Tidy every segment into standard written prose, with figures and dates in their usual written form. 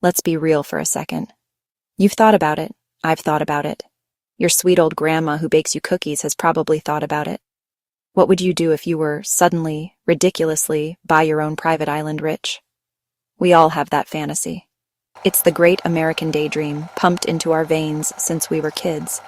Let's be real for a second. You've thought about it. I've thought about it. Your sweet old grandma who bakes you cookies has probably thought about it. What would you do if you were suddenly, ridiculously, buy your own private island rich? We all have that fantasy. It's the great American daydream pumped into our veins since we were kids.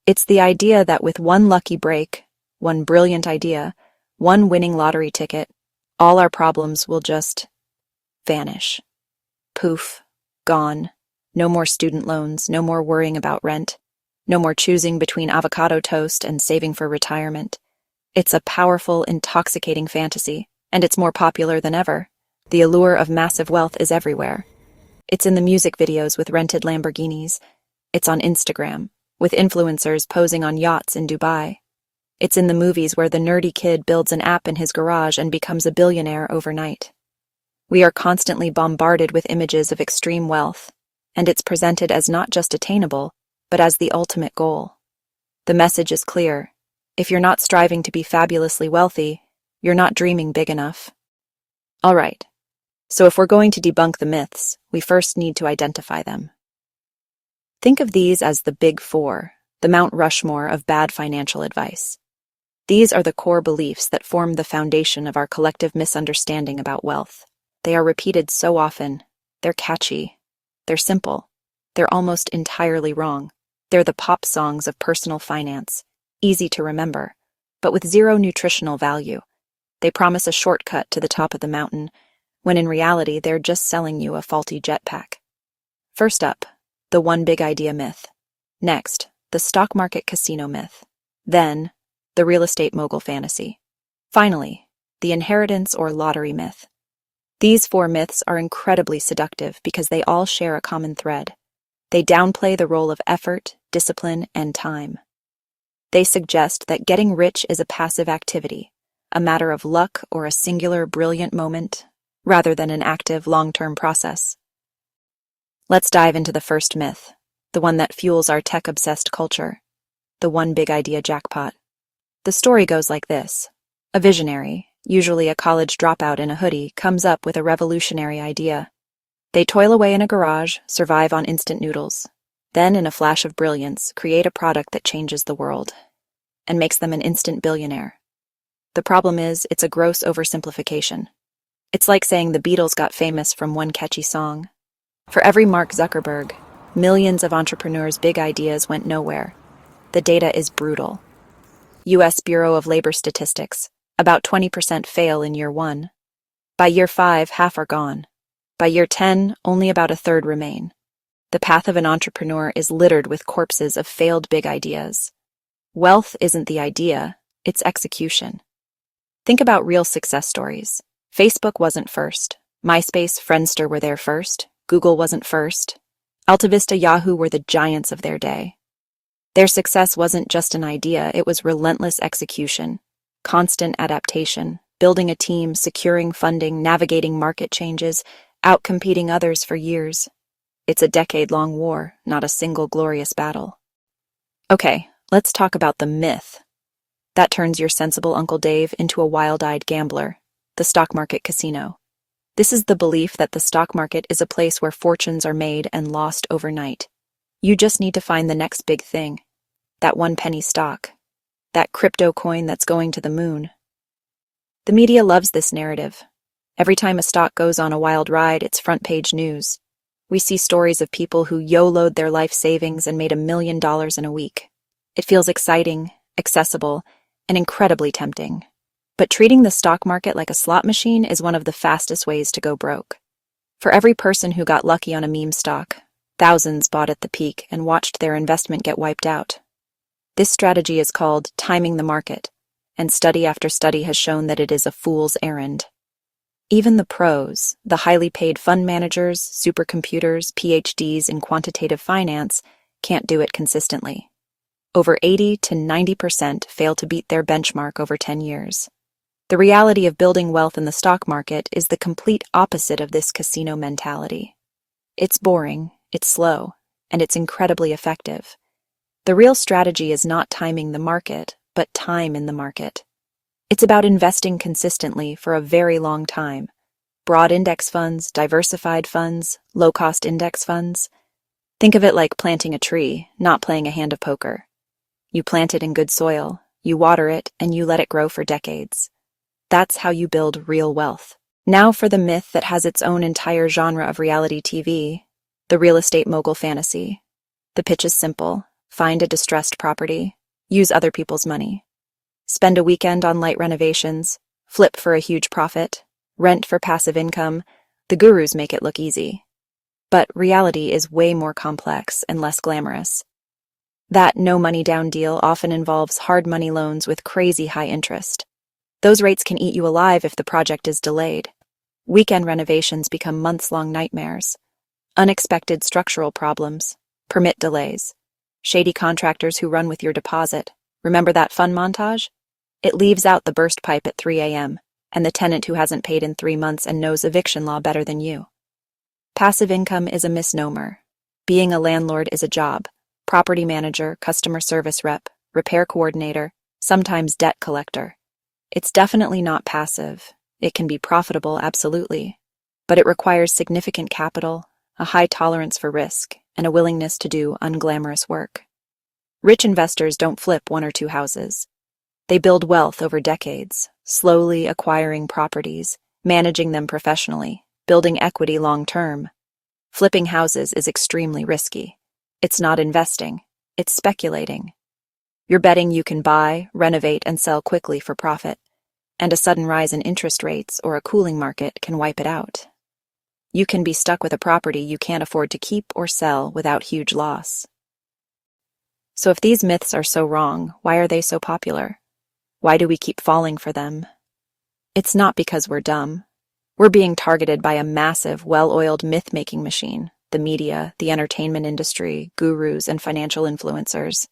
It's the idea that with one lucky break, one brilliant idea, one winning lottery ticket, all our problems will just vanish. Poof, gone. No more student loans, no more worrying about rent, no more choosing between avocado toast and saving for retirement. It's a powerful, intoxicating fantasy, and it's more popular than ever. The allure of massive wealth is everywhere. It's in the music videos with rented Lamborghinis. It's on Instagram, with influencers posing on yachts in Dubai. It's in the movies where the nerdy kid builds an app in his garage and becomes a billionaire overnight. We are constantly bombarded with images of extreme wealth, and it's presented as not just attainable, but as the ultimate goal. The message is clear. If you're not striving to be fabulously wealthy, you're not dreaming big enough. All right. So if we're going to debunk the myths, we first need to identify them. Think of these as the Big Four, the Mount Rushmore of bad financial advice. These are the core beliefs that form the foundation of our collective misunderstanding about wealth. They are repeated so often. They're catchy. They're simple. They're almost entirely wrong. They're the pop songs of personal finance, easy to remember, but with zero nutritional value. They promise a shortcut to the top of the mountain, when in reality they're just selling you a faulty jetpack. First up, the one big idea myth. Next, the stock market casino myth. Then, the real estate mogul fantasy. Finally, the inheritance or lottery myth. These four myths are incredibly seductive because they all share a common thread. They downplay the role of effort, discipline, and time. They suggest that getting rich is a passive activity, a matter of luck or a singular brilliant moment, rather than an active, long-term process. Let's dive into the first myth, the one that fuels our tech-obsessed culture, the one big idea jackpot. The story goes like this. A visionary, usually a college dropout in a hoodie, comes up with a revolutionary idea. They toil away in a garage, survive on instant noodles, then in a flash of brilliance, create a product that changes the world and makes them an instant billionaire. The problem is, it's a gross oversimplification. It's like saying the Beatles got famous from one catchy song. For every Mark Zuckerberg, millions of entrepreneurs' big ideas went nowhere. The data is brutal. U.S. Bureau of Labor Statistics, about 20% fail in year 1. By year 5, half are gone. By year 10, only about a third remain. The path of an entrepreneur is littered with corpses of failed big ideas. Wealth isn't the idea, it's execution. Think about real success stories. Facebook wasn't first. MySpace, Friendster were there first. Google wasn't first. AltaVista, Yahoo were the giants of their day. Their success wasn't just an idea, it was relentless execution, constant adaptation, building a team, securing funding, navigating market changes, outcompeting others for years. It's a decade-long war, not a single glorious battle. Okay, let's talk about the myth. That turns your sensible Uncle Dave into a wild-eyed gambler, the stock market casino. This is the belief that the stock market is a place where fortunes are made and lost overnight. You just need to find the next big thing. That one penny stock. That crypto coin that's going to the moon. The media loves this narrative. Every time a stock goes on a wild ride, it's front-page news. We see stories of people who YOLO'd their life savings and made $1 million in a week. It feels exciting, accessible, and incredibly tempting. But treating the stock market like a slot machine is one of the fastest ways to go broke. For every person who got lucky on a meme stock, thousands bought at the peak and watched their investment get wiped out. This strategy is called timing the market, and study after study has shown that it is a fool's errand. Even the pros, the highly paid fund managers, supercomputers, PhDs in quantitative finance, can't do it consistently. Over 80 to 90% fail to beat their benchmark over 10 years. The reality of building wealth in the stock market is the complete opposite of this casino mentality. It's boring, it's slow, and it's incredibly effective. The real strategy is not timing the market, but time in the market. It's about investing consistently for a very long time, Broad index funds, diversified funds, low-cost index funds. Think of it like planting a tree, not playing a hand of poker. You plant it in good soil, you water it, and you let it grow for decades. That's how you build real wealth. Now for the myth that has its own entire genre of reality TV, the real estate mogul fantasy. The pitch is simple. Find a distressed property. Use other people's money. Spend a weekend on light renovations. Flip for a huge profit. Rent for passive income. The gurus make it look easy. But reality is way more complex and less glamorous. That no money down deal often involves hard money loans with crazy high interest. Those rates can eat you alive if the project is delayed. Weekend renovations become months-long nightmares. Unexpected structural problems, permit delays, shady contractors who run with your deposit. Remember that fun montage? It leaves out the burst pipe at 3 a.m. and the tenant who hasn't paid in 3 months and knows eviction law better than you. Passive income is a misnomer. Being a landlord is a job. Property manager, customer service rep, repair coordinator, sometimes debt collector. It's definitely not passive. It can be profitable, absolutely, but it requires significant capital, a high tolerance for risk, and a willingness to do unglamorous work. Rich investors don't flip 1 or 2 houses. They build wealth over decades, slowly acquiring properties, managing them professionally, building equity long-term. Flipping houses is extremely risky. It's not investing, it's speculating. You're betting you can buy, renovate, and sell quickly for profit, and a sudden rise in interest rates or a cooling market can wipe it out. You can be stuck with a property you can't afford to keep or sell without huge loss. So if these myths are so wrong, why are they so popular? Why do we keep falling for them? It's not because we're dumb. We're being targeted by a massive, well-oiled myth-making machine, the media, the entertainment industry, gurus, and financial influencers.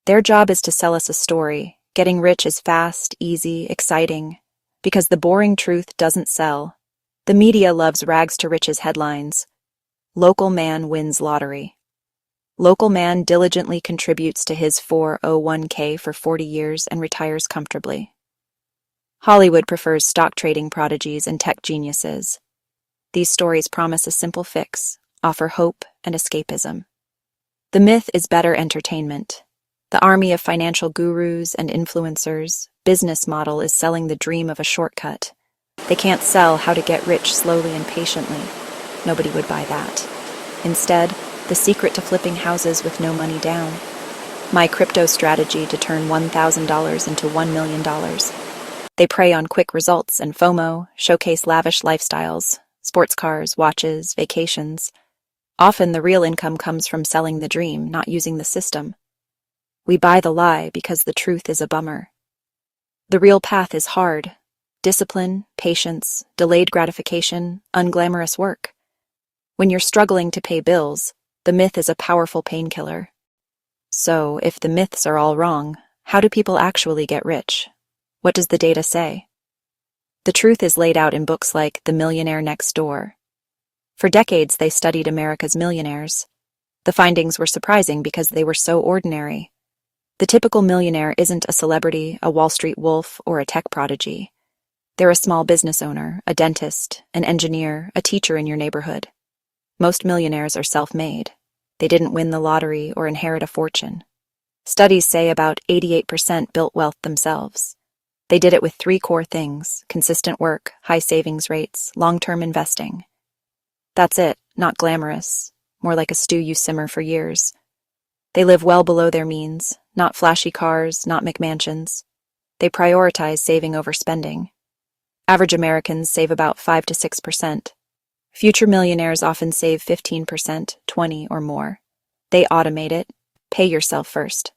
Their job is to sell us a story. Getting rich is fast, easy, exciting. Because the boring truth doesn't sell. The media loves rags to riches headlines. Local man wins lottery. Local man diligently contributes to his 401k for 40 years and retires comfortably. Hollywood prefers stock trading prodigies and tech geniuses. These stories promise a simple fix, offer hope and escapism. The myth is better entertainment. The army of financial gurus and influencers' business model is selling the dream of a shortcut. They can't sell how to get rich slowly and patiently. Nobody would buy that. Instead, the secret to flipping houses with no money down. My crypto strategy to turn $1,000 into $1 million. They prey on quick results and FOMO, showcase lavish lifestyles, sports cars, watches, vacations. Often the real income comes from selling the dream, not using the system. We buy the lie because the truth is a bummer. The real path is hard. Discipline, patience, delayed gratification, unglamorous work. When you're struggling to pay bills, the myth is a powerful painkiller. So, if the myths are all wrong, how do people actually get rich? What does the data say? The truth is laid out in books like The Millionaire Next Door. For decades, they studied America's millionaires. The findings were surprising because they were so ordinary. The typical millionaire isn't a celebrity, a Wall Street wolf, or a tech prodigy. They're a small business owner, a dentist, an engineer, a teacher in your neighborhood. Most millionaires are self-made. They didn't win the lottery or inherit a fortune. Studies say about 88% built wealth themselves. They did it with 3 core things: consistent work, high savings rates, long-term investing. That's it, not glamorous, more like a stew you simmer for years. They live well below their means, not flashy cars, not McMansions. They prioritize saving over spending. Average Americans save about 5 to 6%. Future millionaires often save 15%, 20 or more. They automate it. Pay yourself first.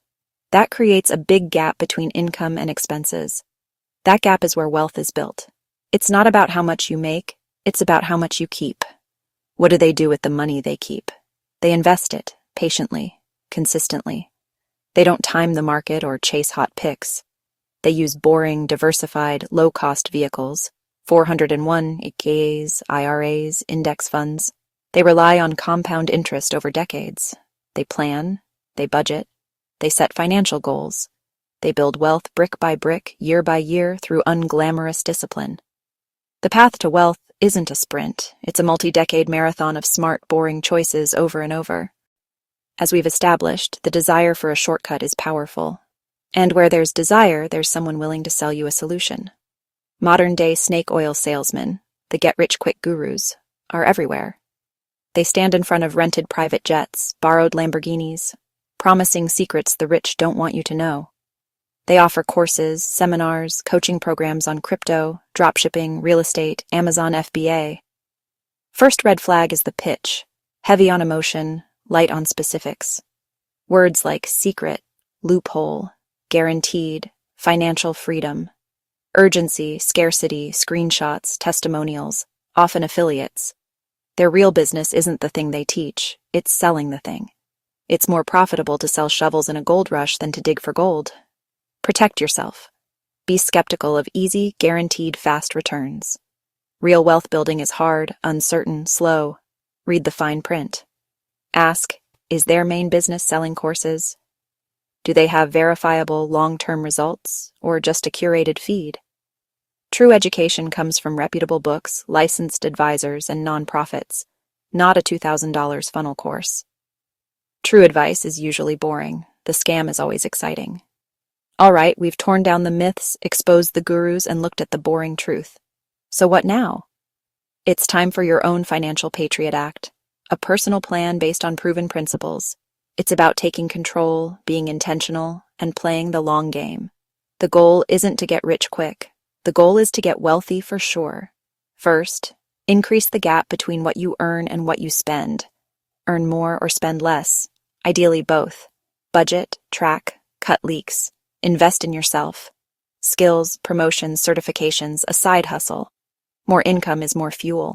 That creates a big gap between income and expenses. That gap is where wealth is built. It's not about how much you make, it's about how much you keep. What do they do with the money they keep? They invest it, patiently, consistently. They don't time the market or chase hot picks. They use boring, diversified, low-cost vehicles, 401, IKEAs, IRAs, index funds. They rely on compound interest over decades. They plan, they budget, they set financial goals. They build wealth brick by brick, year by year, through unglamorous discipline. The path to wealth isn't a sprint. It's a multi-decade marathon of smart, boring choices over and over. As we've established, the desire for a shortcut is powerful. And where there's desire, there's someone willing to sell you a solution. Modern-day snake oil salesmen, the get-rich-quick gurus, are everywhere. They stand in front of rented private jets, borrowed Lamborghinis, promising secrets the rich don't want you to know. They offer courses, seminars, coaching programs on crypto, dropshipping, real estate, Amazon FBA. First red flag is the pitch, heavy on emotion, light on specifics. Words like secret, loophole, guaranteed, financial freedom, urgency, scarcity, screenshots, testimonials, often affiliates. Their real business isn't the thing they teach, it's selling the thing. It's more profitable to sell shovels in a gold rush than to dig for gold. Protect yourself. Be skeptical of easy, guaranteed, fast returns. Real wealth building is hard, uncertain, slow. Read the fine print. Ask, is their main business selling courses? Do they have verifiable, long-term results, or just a curated feed? True education comes from reputable books, licensed advisors, and nonprofits, not a $2,000 funnel course. True advice is usually boring. The scam is always exciting. All right, we've torn down the myths, exposed the gurus, and looked at the boring truth. So what now? It's time for your own Financial Patriot Act, a personal plan based on proven principles. It's about taking control, being intentional, and playing the long game. The goal isn't to get rich quick. The goal is to get wealthy for sure. First, increase the gap between what you earn and what you spend. Earn more or spend less, ideally both. Budget, track, cut leaks. Invest in yourself. Skills, promotions, certifications, a side hustle. More income is more fuel.